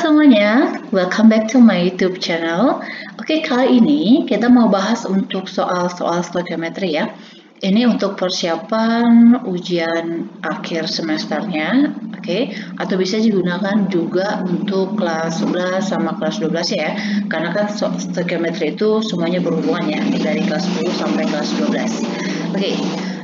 semuanya, welcome back to my YouTube channel. Oke, kali ini kita mau bahas untuk soal-soal stoichiometry ya. Ini untuk persiapan ujian akhir semesternya, oke? Atau bisa digunakan juga untuk kelas 11 sama kelas 12 ya. Karena kan stoichiometry itu semuanya berhubungan ya, dari kelas 10 sampai kelas 12. Oke.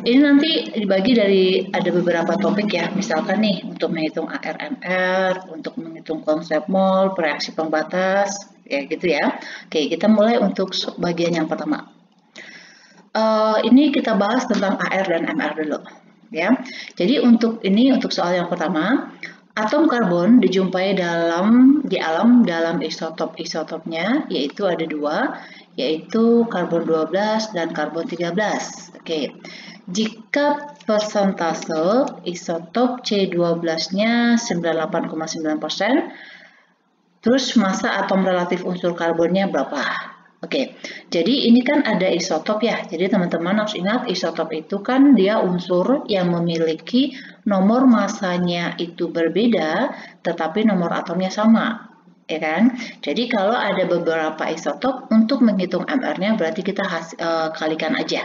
Ini nanti dibagi dari ada beberapa topik ya, misalkan nih untuk menghitung ARMR, untuk menghitung konsep mol, reaksi pembatas, ya gitu ya. Oke, kita mulai untuk bagian yang pertama. Ini kita bahas tentang AR dan MR dulu, ya. Jadi untuk soal yang pertama, atom karbon dijumpai di alam dalam isotopnya, yaitu ada dua, yaitu karbon 12 dan karbon 13. Oke. Jika persentase isotop C12-nya 98,9%, terus massa atom relatif unsur karbonnya berapa? Oke, jadi ini kan ada isotop ya, jadi teman-teman harus ingat isotop itu kan dia unsur yang memiliki nomor massanya itu berbeda, tetapi nomor atomnya sama. Ya kan? Jadi kalau ada beberapa isotop, untuk menghitung MR-nya berarti kita kalikan aja.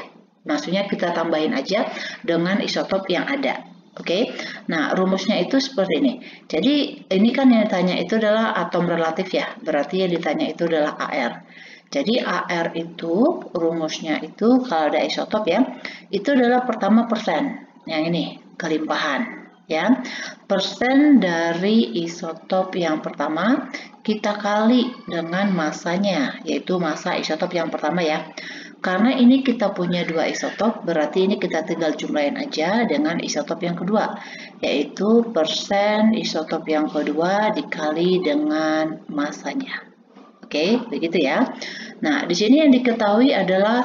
Maksudnya kita tambahin aja dengan isotop yang ada. Oke, nah rumusnya itu seperti ini. Jadi ini kan yang ditanya itu adalah atom relatif ya, berarti yang ditanya itu adalah AR. Jadi AR itu rumusnya itu kalau ada isotop ya, itu adalah pertama persen, yang ini kelimpahan ya. Persen dari isotop yang pertama kita kali dengan massanya, yaitu massa isotop yang pertama ya. Karena ini kita punya dua isotop, berarti ini kita tinggal jumlahin aja dengan isotop yang kedua, yaitu persen isotop yang kedua dikali dengan massanya. Oke, begitu ya. Nah, di sini yang diketahui adalah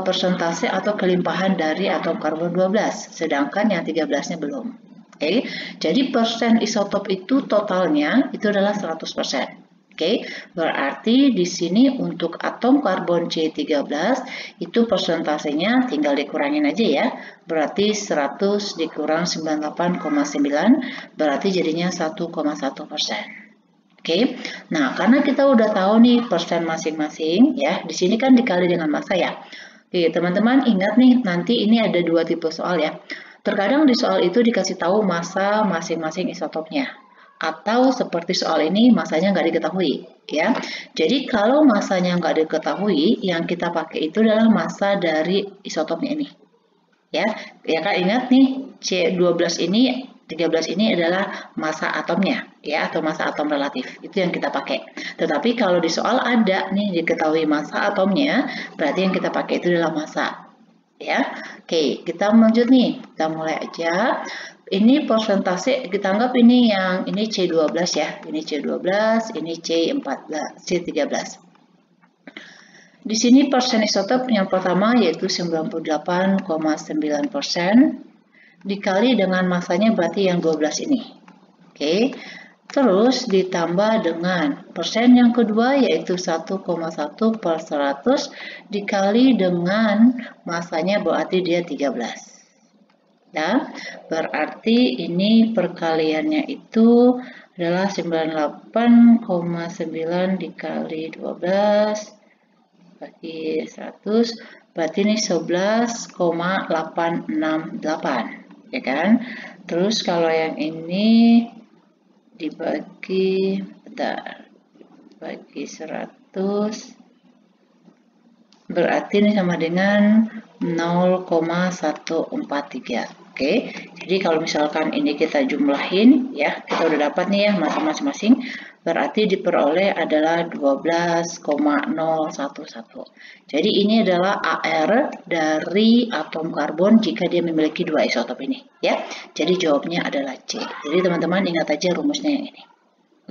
persentase atau kelimpahan dari atom karbon 12, sedangkan yang 13-nya belum. Oke, jadi persen isotop itu totalnya itu adalah 100%. Oke, berarti di sini untuk atom karbon C13 itu persentasenya tinggal dikurangin aja ya. Berarti 100 dikurang 98,9 berarti jadinya 1,1%. Oke, nah karena kita udah tahu nih persen masing-masing ya, di sini kan dikali dengan massa ya. Oke, teman-teman ingat nih, nanti ini ada dua tipe soal ya. Terkadang di soal itu dikasih tahu massa masing-masing isotopnya. Atau seperti soal ini masanya nggak diketahui ya. Jadi kalau masanya nggak diketahui, yang kita pakai itu adalah massa dari isotopnya ini. Ya kan ingat nih C12 ini 13 ini adalah massa atomnya ya, atau massa atom relatif. Itu yang kita pakai. Tetapi kalau di soal ada nih diketahui massa atomnya, berarti yang kita pakai itu adalah massa. Ya. Oke, kita lanjut nih. Kita mulai aja. Ini persentase kita anggap ini C12 ya. Ini C12, ini C14, C13. Di sini persen isotop yang pertama yaitu 98,9% dikali dengan massanya berarti yang 12 ini. Oke. Terus ditambah dengan persen yang kedua yaitu 1,1 per 100 dikali dengan massanya berarti dia 13. Ya, berarti ini perkaliannya itu adalah 98,9 dikali 12 bagi 100, berarti ini 11,868 ya kan. Terus kalau yang ini dibagi bagi 100 berarti ini sama dengan 0,143. Oke, jadi kalau misalkan ini kita jumlahin ya, kita udah dapat nih ya massa masing-masing, berarti diperoleh adalah 12,011. Jadi ini adalah AR dari atom karbon jika dia memiliki dua isotop ini ya. Jadi jawabnya adalah C. Jadi teman-teman ingat aja rumusnya yang ini.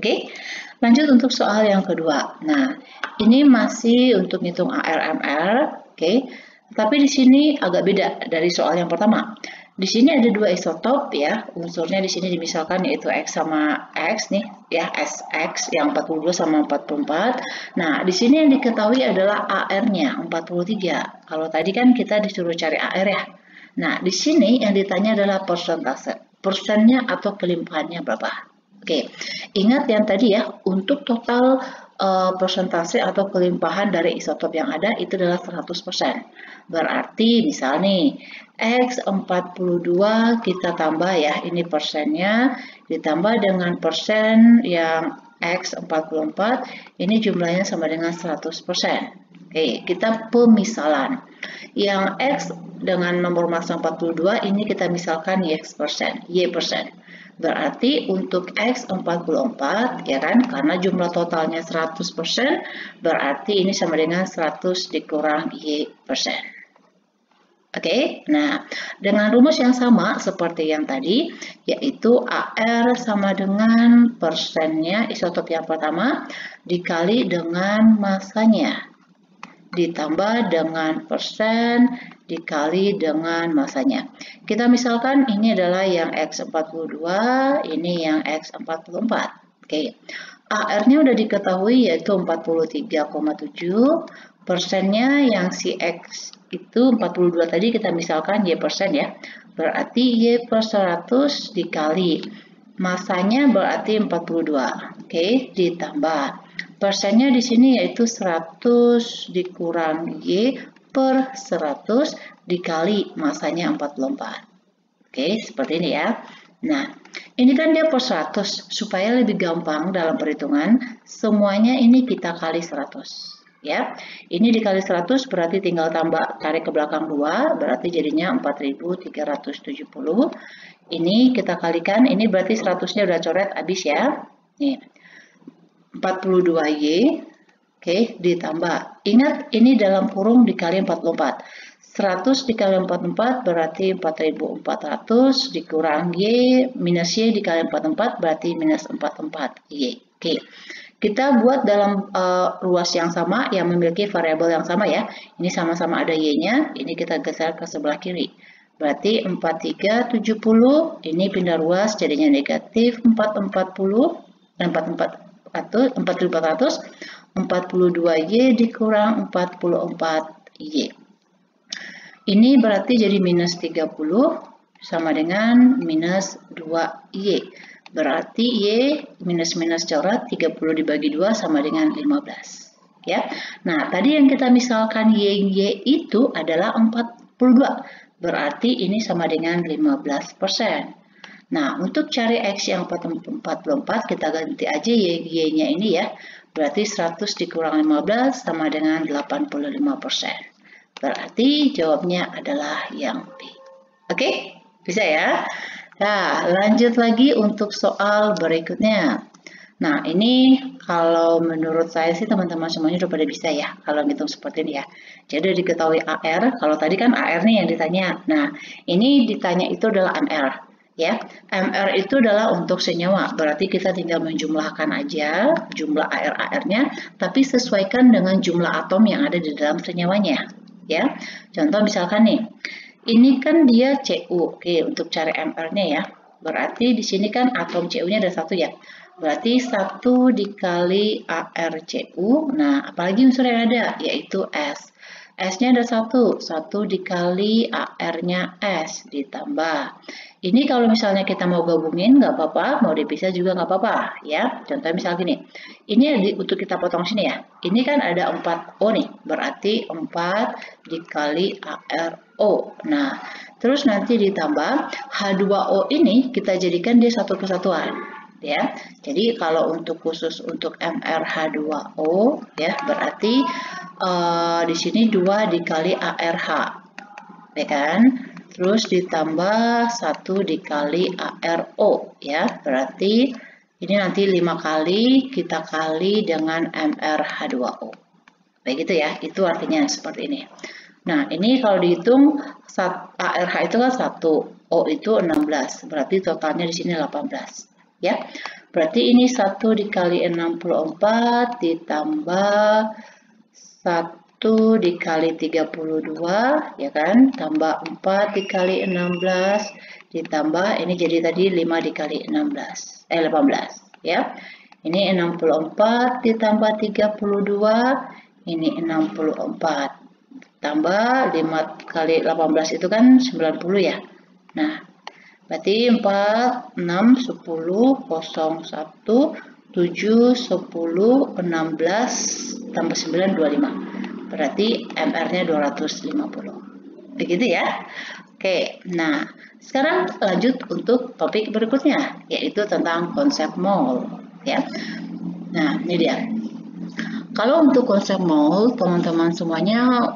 Oke, lanjut untuk soal yang kedua. Nah, ini masih untuk ngitung ARMR, oke. Tapi di sini agak beda dari soal yang pertama. Di sini ada dua isotop ya, unsurnya di sini dimisalkan yaitu X sama X nih ya, SX yang 42 sama 44. Nah, di sini yang diketahui adalah AR-nya 43. Kalau tadi kan kita disuruh cari AR ya. Nah, di sini yang ditanya adalah persentase. Persennya atau kelimpahannya berapa? Oke, ingat yang tadi ya, untuk total persentase atau kelimpahan dari isotop yang ada itu adalah 100%. Berarti misal nih, X42 kita tambah ya, ini persennya, ditambah dengan persen yang X44, ini jumlahnya sama dengan 100%. Oke, kita pemisalan. Yang X dengan nomor massa 42 ini kita misalkan Y persen. Berarti untuk X44 ya kan, karena jumlah totalnya 100%, berarti ini sama dengan 100 dikurang Y persen. Oke, nah dengan rumus yang sama seperti yang tadi, yaitu AR sama dengan persennya isotop yang pertama dikali dengan massanya, ditambah dengan persen dikali dengan massanya. Kita misalkan ini adalah yang X42, ini yang X44. Oke, AR-nya udah diketahui yaitu 43,7, persennya yang si X itu 42 tadi kita misalkan Y persen ya, berarti Y per 100 dikali massanya berarti 42. Oke, ditambah persennya di sini yaitu 100 dikurang Y per 100 dikali massanya 44. Oke, seperti ini ya. Nah, ini kan dia per 100. Supaya lebih gampang dalam perhitungan, semuanya ini kita kali 100. Ya, ini dikali 100 berarti tinggal tambah tarik ke belakang 2, berarti jadinya 4370. Ini kita kalikan, ini berarti 100-nya udah coret habis ya. Nih, 42Y, oke, ditambah. Ingat, ini dalam kurung dikali 44. 100 dikali 44 berarti 4400 dikurang Y, minus Y dikali 44 berarti minus 44Y. Oke, kita buat dalam ruas yang sama yang memiliki variabel yang sama ya. Ini sama-sama ada Y-nya, ini kita geser ke sebelah kiri. Berarti 4370, ini pindah ruas jadinya negatif 4400, 42Y dikurang 44Y. Ini berarti jadi minus 30 sama dengan minus 2Y. Berarti Y minus coret 30 dibagi 2 sama dengan 15. Ya. Nah, tadi yang kita misalkan Y itu adalah 42. Berarti ini sama dengan 15%. Nah, untuk cari X yang 44, kita ganti aja Y-nya ini ya. Berarti 100 dikurang 15 sama dengan 85%. Berarti jawabnya adalah yang B. Oke, bisa ya? Nah, lanjut lagi untuk soal berikutnya. Nah, ini kalau menurut saya sih teman-teman semuanya udah pada bisa ya kalau ngitung seperti ini ya. Jadi diketahui AR, kalau tadi kan AR nih yang ditanya. Nah, ini ditanya itu adalah MR. Ya, MR itu adalah untuk senyawa, berarti kita tinggal menjumlahkan aja jumlah AR-nya, tapi sesuaikan dengan jumlah atom yang ada di dalam senyawanya. Ya, contoh misalkan nih, ini kan dia Cu, oke, untuk cari MR-nya ya, berarti di sini kan atom Cu-nya ada 1 ya, berarti 1 dikali ArCu, nah apalagi unsur yang ada, yaitu S. S-nya ada 1 dikali AR-nya S ditambah. Ini kalau misalnya kita mau gabungin nggak apa-apa, mau dipisah juga nggak apa-apa ya. Contoh misal gini, ini untuk kita potong sini ya. Ini kan ada 4O nih, berarti 4 dikali ARO. Nah, terus nanti ditambah H2O ini kita jadikan dia satu kesatuan. Ya, jadi kalau untuk khusus untuk MrH2O ya berarti di sini 2 dikali ARH, ya kan? Terus ditambah 1 dikali ARO, ya. Berarti ini nanti 5 kali kita kali dengan MrH2O. Begitu ya, itu artinya seperti ini. Nah, ini kalau dihitung ARH itu kan 1, O itu 16, berarti totalnya di sini 18. Ya, berarti ini 1 dikali 64 ditambah 1 dikali 32, ya kan, tambah 4 dikali 16 ditambah ini jadi tadi 5 dikali 18 ya. Ini 64 ditambah 32, ini 64 tambah 5 kali 18 itu kan 90 ya. Nah, Berarti 4, 6, 10, 0, 1, 7, 10, 16, tambah 9, 25. Berarti MR-nya 250. Begitu ya. Oke, nah sekarang lanjut untuk topik berikutnya, yaitu tentang konsep mol. Ya. Nah, ini dia. Kalau untuk konsep mol, teman-teman semuanya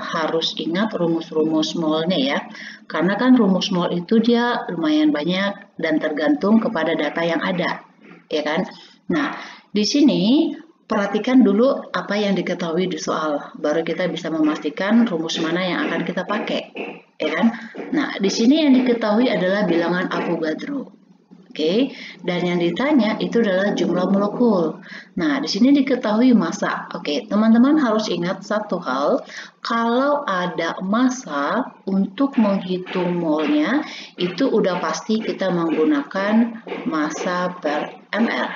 harus ingat rumus-rumus molnya ya. Karena kan rumus mol itu dia lumayan banyak dan tergantung kepada data yang ada, ya kan? Nah, di sini perhatikan dulu apa yang diketahui di soal, baru kita bisa memastikan rumus mana yang akan kita pakai, ya kan? Nah, di sini yang diketahui adalah bilangan Avogadro. Oke, dan yang ditanya itu adalah jumlah molekul. Nah, di sini diketahui massa. Oke, teman-teman harus ingat satu hal, kalau ada massa untuk menghitung molnya, itu udah pasti kita menggunakan massa per ml.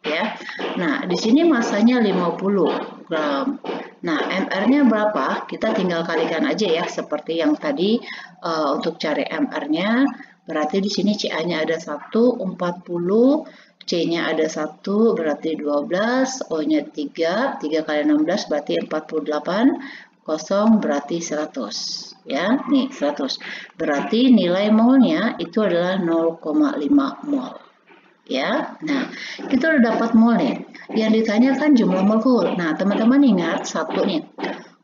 Ya. Nah, di sini massanya 50 gram. Nah, MR-nya berapa? Kita tinggal kalikan aja ya, seperti yang tadi untuk cari MR-nya. Berarti di sini CA-nya ada 1, 40, C-nya ada 1, berarti 12, O-nya 3, 3 kali 16 berarti 48, 0 berarti 100. Ya, nih 100. Berarti nilai molnya itu adalah 0,5 mol. Ya, nah kita udah dapat molnya. Yang ditanya kan jumlah molekul. Nah, teman-teman ingat satu nih.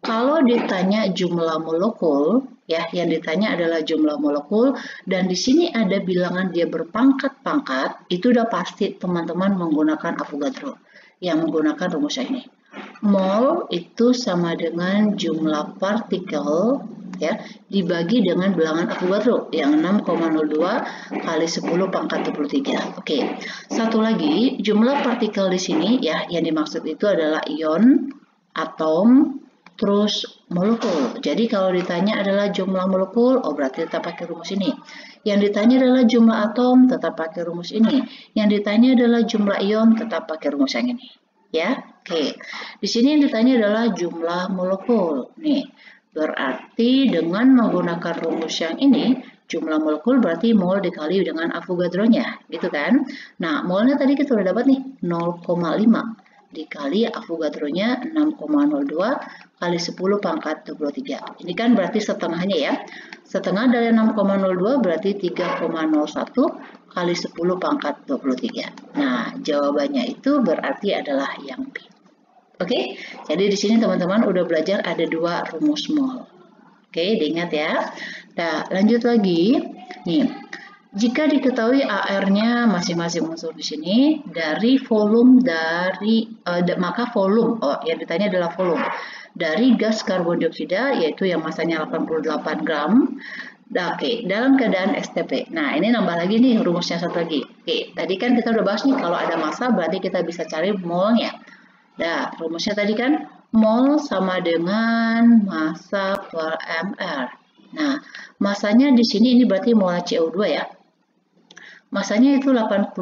Kalau ditanya jumlah molekul, ya, yang ditanya adalah jumlah molekul, dan di sini ada bilangan dia berpangkat-pangkat, itu udah pasti teman-teman menggunakan Avogadro, yang menggunakan rumus ini. Mol itu sama dengan jumlah partikel, ya, dibagi dengan bilangan Avogadro, yang 6,02 kali 10 pangkat 23. Oke, satu lagi, jumlah partikel di sini, ya, yang dimaksud itu adalah ion, atom, terus molekul. Jadi kalau ditanya adalah jumlah molekul, oh berarti tetap pakai rumus ini. Yang ditanya adalah jumlah atom, tetap pakai rumus ini. Yang ditanya adalah jumlah ion, tetap pakai rumus yang ini. Ya, oke. Di sini yang ditanya adalah jumlah molekul. Nih, berarti dengan menggunakan rumus yang ini, jumlah molekul berarti mol dikali dengan Avogadro-nya, gitu kan? Nah, molnya tadi kita udah dapat nih, 0,5. Dikali Avogadro-nya 6,02 kali 10 pangkat 23. Ini kan berarti setengahnya ya. Setengah dari 6,02 berarti 3,01 kali 10 pangkat 23. Nah, jawabannya itu berarti adalah yang B. Oke, jadi di sini teman-teman udah belajar ada dua rumus mol. Oke, diingat ya. Nah, lanjut lagi. Nih, jika diketahui AR-nya masing-masing unsur di sini dari volume maka volume, yang ditanya adalah volume dari gas karbon dioksida yaitu yang masanya 88 gram. Oke, dalam keadaan STP. Nah, ini nambah lagi nih rumusnya satu lagi. Oke, tadi kan kita udah bahas nih kalau ada massa berarti kita bisa cari molnya. Nah, rumusnya tadi kan mol sama dengan massa per ml. Nah, massanya di sini ini berarti mol CO2 ya. Masanya itu 8,8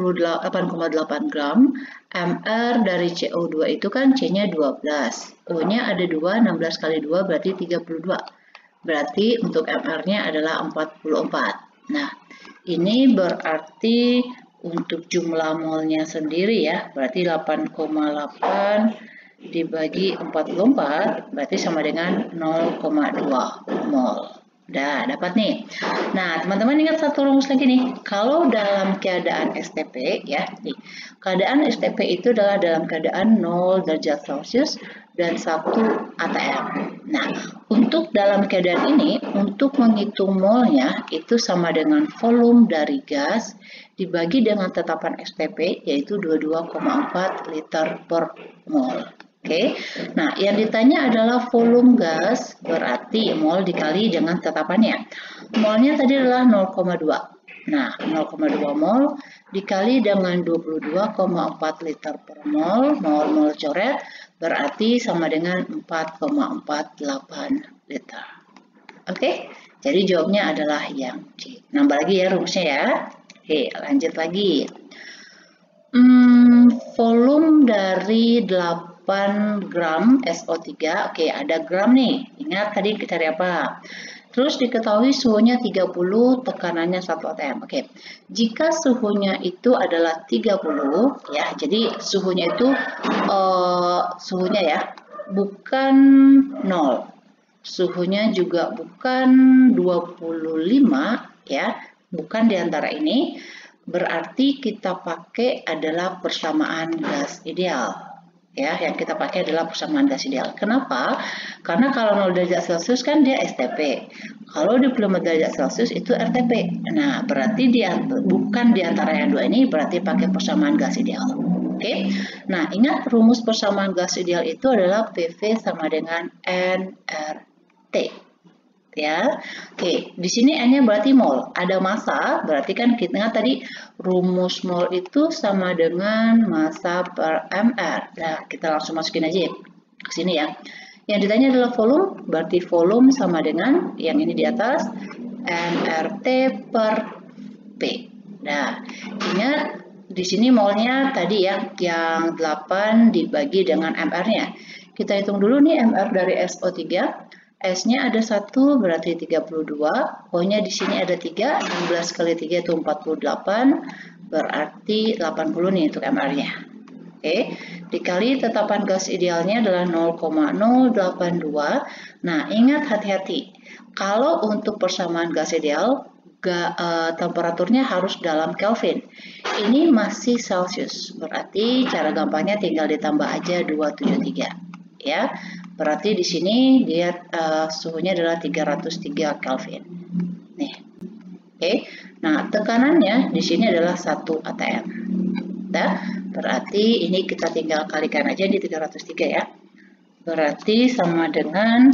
gram, MR dari CO2 itu kan C-nya 12, O-nya ada 2, 16 kali 2 berarti 32. Berarti untuk MR-nya adalah 44. Nah, ini berarti untuk jumlah molnya sendiri ya, berarti 8,8 dibagi 44, berarti sama dengan 0,2 mol. Udah dapat nih. Nah, teman-teman ingat satu rumus lagi nih. Kalau dalam keadaan STP ya, nih. Keadaan STP itu adalah dalam keadaan 0 derajat Celcius dan 1 atm. Nah, untuk dalam keadaan ini, untuk menghitung molnya itu sama dengan volume dari gas dibagi dengan tetapan STP yaitu 22,4 liter per mol. Oke, nah yang ditanya adalah volume gas, berarti mol dikali dengan tetapannya. Molnya tadi adalah 0,2. Nah, 0,2 mol dikali dengan 22,4 liter per mol, mol coret, berarti sama dengan 4,48 liter. Oke, jadi jawabnya adalah yang C. Nambah lagi ya rumusnya ya. Oke, lanjut lagi. Volume dari 8 gram SO3, oke ada gram nih, ingat tadi kita cari apa? Terus diketahui suhunya 30, tekanannya 1 atm. Oke. Jika suhunya itu adalah 30 ya. Jadi suhunya itu suhunya ya bukan 0. Suhunya juga bukan 25 ya. Bukan di antara ini. Berarti kita pakai adalah persamaan gas ideal. Ya, yang kita pakai adalah persamaan gas ideal. Kenapa? Karena kalau 0 derajat Celcius kan dia STP. Kalau 25 derajat Celcius itu RTP. Nah, berarti bukan di antara yang dua ini, berarti pakai persamaan gas ideal. Oke. Nah, ingat rumus persamaan gas ideal itu adalah PV sama dengan nRT. Ya, oke. Di sini N-nya berarti mol. Ada massa, berarti kan kita ingat tadi rumus mol itu sama dengan massa per mR. Nah, kita langsung masukin aja ke sini ya. Yang ditanya adalah volume, berarti volume sama dengan yang ini di atas nRT per P. Nah, ingat di sini molnya tadi ya, yang 8 dibagi dengan mR-nya. Kita hitung dulu nih mR dari SO3. S-nya ada 1 berarti 32, O-nya di sini ada 3, 16 kali 3 itu 48, berarti 80 nih untuk MR-nya. Oke, dikali tetapan gas idealnya adalah 0,082. Nah, ingat hati-hati, kalau untuk persamaan gas ideal, temperaturnya harus dalam Kelvin. Ini masih Celsius, berarti cara gampangnya tinggal ditambah aja 273. Ya, berarti di sini dia suhunya adalah 303 Kelvin. Nih, oke. Nah, tekanannya di sini adalah 1 atm. Nah, berarti ini kita tinggal kalikan aja di 303 ya. Berarti sama dengan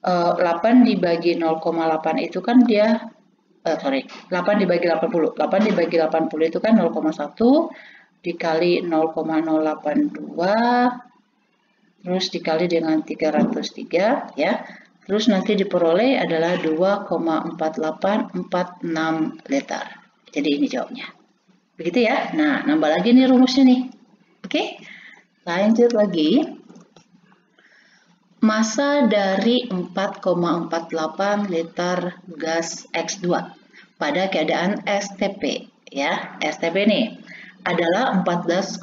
8 dibagi 0,8 itu kan dia 8 dibagi 80. 8 dibagi 80 itu kan 0,1 dikali 0,082 terus dikali dengan 303 ya. Terus nanti diperoleh adalah 2,4846 liter. Jadi ini jawabnya. Begitu ya. Nah, nambah lagi nih rumusnya nih. Oke. Lanjut lagi. Massa dari 4,48 liter gas X2 pada keadaan STP ya. STP nih adalah 14,2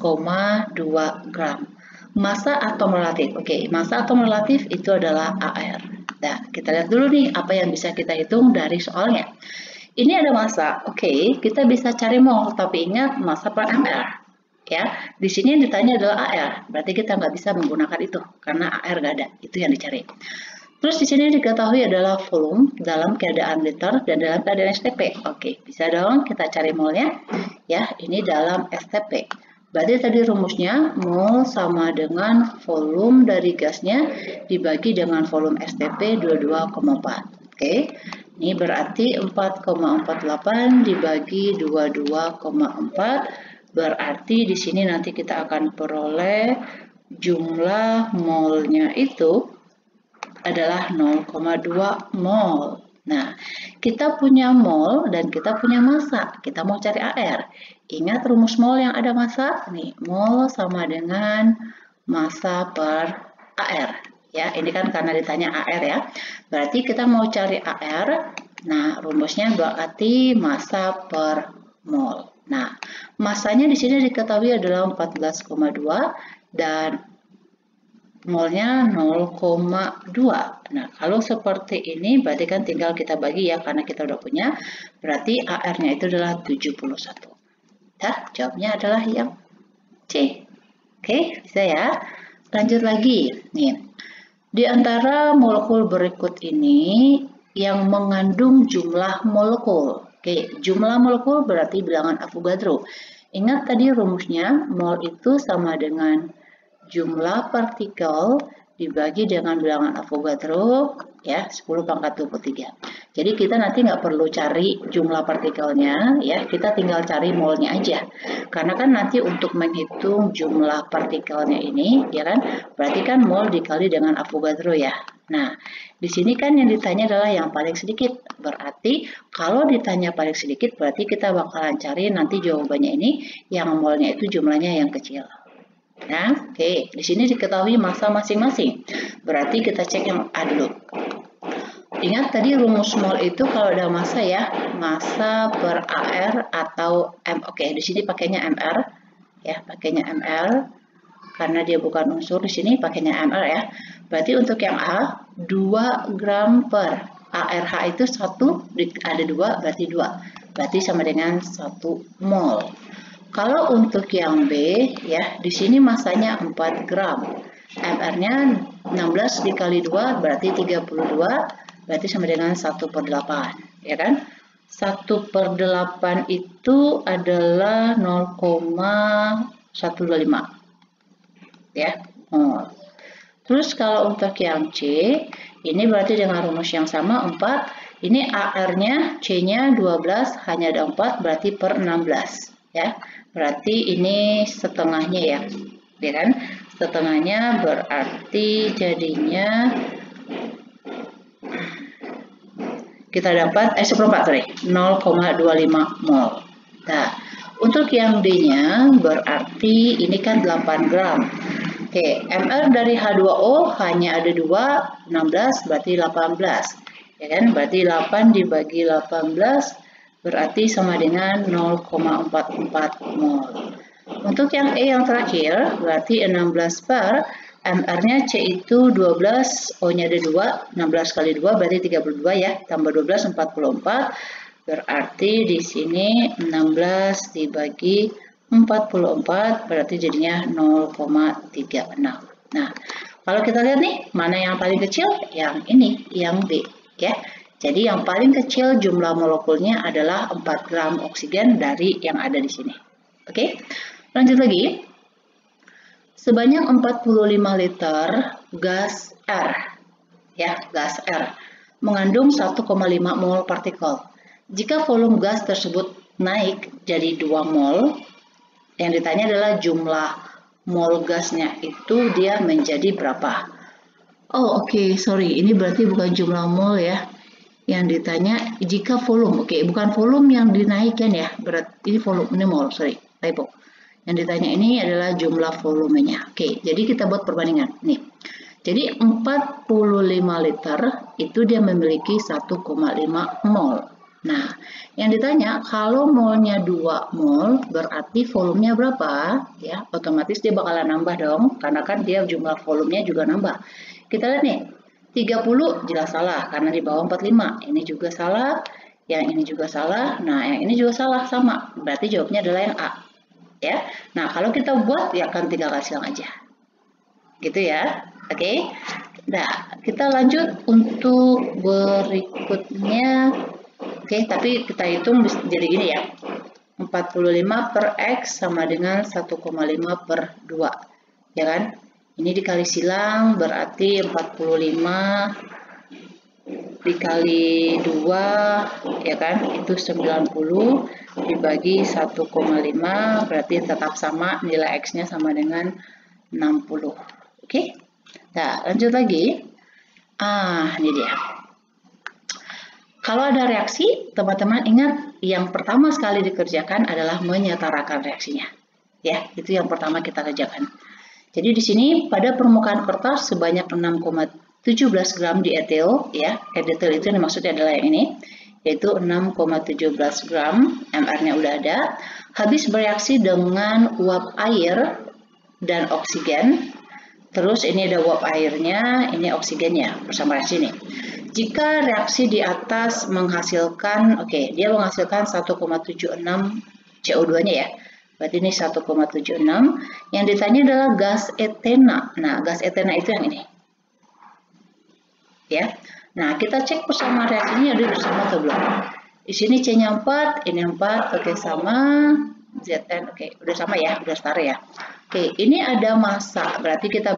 gram. Massa atom relatif. Oke, massa atom relatif itu adalah AR. Nah, kita lihat dulu nih apa yang bisa kita hitung dari soalnya. Ini ada massa. Oke, kita bisa cari mol, tapi ingat massa per mR. Ya, di sini yang ditanya adalah AR. Berarti kita nggak bisa menggunakan itu karena AR nggak ada. Itu yang dicari. Terus di sini diketahui adalah volume dalam keadaan liter dan dalam keadaan STP. Oke, bisa dong kita cari molnya. Ya, ini dalam STP. Berarti tadi rumusnya mol sama dengan volume dari gasnya dibagi dengan volume STP 22,4. Oke, ini berarti 4,48 dibagi 22,4 berarti di sini nanti kita akan peroleh jumlah molnya itu adalah 0,2 mol. Nah, kita punya mol dan kita punya massa. Kita mau cari AR. Ingat rumus mol yang ada massa? Nih, mol sama dengan massa per AR. Ya, ini kan karena ditanya AR ya. Berarti kita mau cari AR. Nah, rumusnya berarti massa per mol. Nah, massanya di sini diketahui adalah 14,2 dan molnya 0,2. Nah, kalau seperti ini berarti kan tinggal kita bagi ya karena kita udah punya. Berarti AR-nya itu adalah 71. Nah, jawabnya adalah yang C. Oke, bisa ya. Lanjut lagi. Nih. Di antara molekul berikut ini yang mengandung jumlah molekul. Oke, jumlah molekul berarti bilangan Avogadro. Ingat tadi rumusnya, mol itu sama dengan jumlah partikel dibagi dengan bilangan Avogadro ya 10 pangkat 23. Jadi kita nanti nggak perlu cari jumlah partikelnya ya, kita tinggal cari molnya aja. Karena kan nanti untuk menghitung jumlah partikelnya ini ya kan, berarti kan mol dikali dengan Avogadro ya. Nah, di sini kan yang ditanya adalah yang paling sedikit. Berarti kalau ditanya paling sedikit berarti kita bakalan cari nanti jawabannya ini yang molnya itu jumlahnya yang kecil. Nah, oke, di sini diketahui massa masing-masing. Berarti kita cek yang A dulu. Ingat tadi rumus mol itu kalau ada massa ya, massa per AR atau M. Oke, di sini pakainya MR ya, pakainya MR karena dia bukan unsur, di sini pakainya MR ya. Berarti untuk yang A 2 gram per ARH itu 1, ada 2 berarti 2. Berarti sama dengan 1 mol. Kalau untuk yang B ya, di sini massanya 4 gram. MR-nya 16 dikali 2 berarti 32. Berarti sama dengan 1/8, ya kan? 1/8 itu adalah 0,125, ya. Terus kalau untuk yang C, ini berarti dengan rumus yang sama 4. Ini AR-nya, C-nya 12, hanya ada 4, berarti per 16, ya. Berarti ini setengahnya ya, ya kan? Setengahnya berarti jadinya kita dapat 0,25 mol. Nah, untuk yang D-nya berarti ini kan 8 gram. Oke, MR dari H2O hanya ada 2, 16 berarti 18. Ya kan? Berarti 8 dibagi 18 berarti sama dengan 0,44 mol. Untuk yang E yang terakhir berarti 16 per MR-nya C itu 12, O-nya ada 2, 16 kali 2 berarti 32 ya, tambah 12, 44, berarti di sini 16 dibagi 44, berarti jadinya 0,36. Nah, kalau kita lihat nih, mana yang paling kecil? Yang ini, yang B, ya. Jadi yang paling kecil jumlah molekulnya adalah 4 gram oksigen dari yang ada di sini. Oke, lanjut lagi. Sebanyak 45 liter gas R, ya, gas R, mengandung 1,5 mol partikel. Jika volume gas tersebut naik jadi 2 mol, yang ditanya adalah jumlah mol gasnya itu dia menjadi berapa? Oh, oke, sorry, ini berarti bukan jumlah mol ya. Yang ditanya jika volume, oke, bukan volume yang dinaikkan ya, berarti ini volume, ini mol, sorry, typo. Yang ditanya ini adalah jumlah volumenya. Oke, jadi kita buat perbandingan. Nih, jadi 45 liter itu dia memiliki 1,5 mol. Nah, yang ditanya kalau molnya 2 mol berarti volumenya berapa? Ya, otomatis dia bakalan nambah dong, karena kan dia jumlah volumenya juga nambah. Kita lihat nih, 30 jelas salah karena di bawah 45. Ini juga salah, yang ini juga salah. Nah, yang ini juga salah sama. Berarti jawabnya adalah yang A. Ya, nah kalau kita buat ya akan tinggal silang aja, gitu ya. Oke, nah kita lanjut untuk berikutnya. Oke, tapi kita hitung jadi gini ya, 45 per X sama dengan 1,5 per 2, ya kan? Ini dikali silang berarti 45 dikali 2 ya kan, itu 90 dibagi 1,5 berarti tetap sama, nilai X nya sama dengan 60. Oke, nah lanjut lagi. Ini dia. Kalau ada reaksi, teman-teman ingat yang pertama sekali dikerjakan adalah menyetarakan reaksinya, ya, itu yang pertama kita kerjakan. Jadi di sini pada permukaan kertas sebanyak 6,17 gram dietil, ya, dietil itu yang maksudnya adalah yang ini, yaitu 6,17 gram, MR-nya udah ada, habis bereaksi dengan uap air dan oksigen, terus ini ada uap airnya, ini oksigennya bersama reaksi ini. Jika reaksi di atas menghasilkan, dia menghasilkan 1,76 CO2-nya ya, berarti ini 1,76. Yang ditanya adalah gas etena. Nah, gas etena itu yang ini. Ya. Nah, kita cek bersama reaksinya ada bersama atau belum. Di sini C-nya 4, ini 4, oke sama. Zn, oke, udah sama ya, udah setara ya. Oke, ini ada massa, berarti kita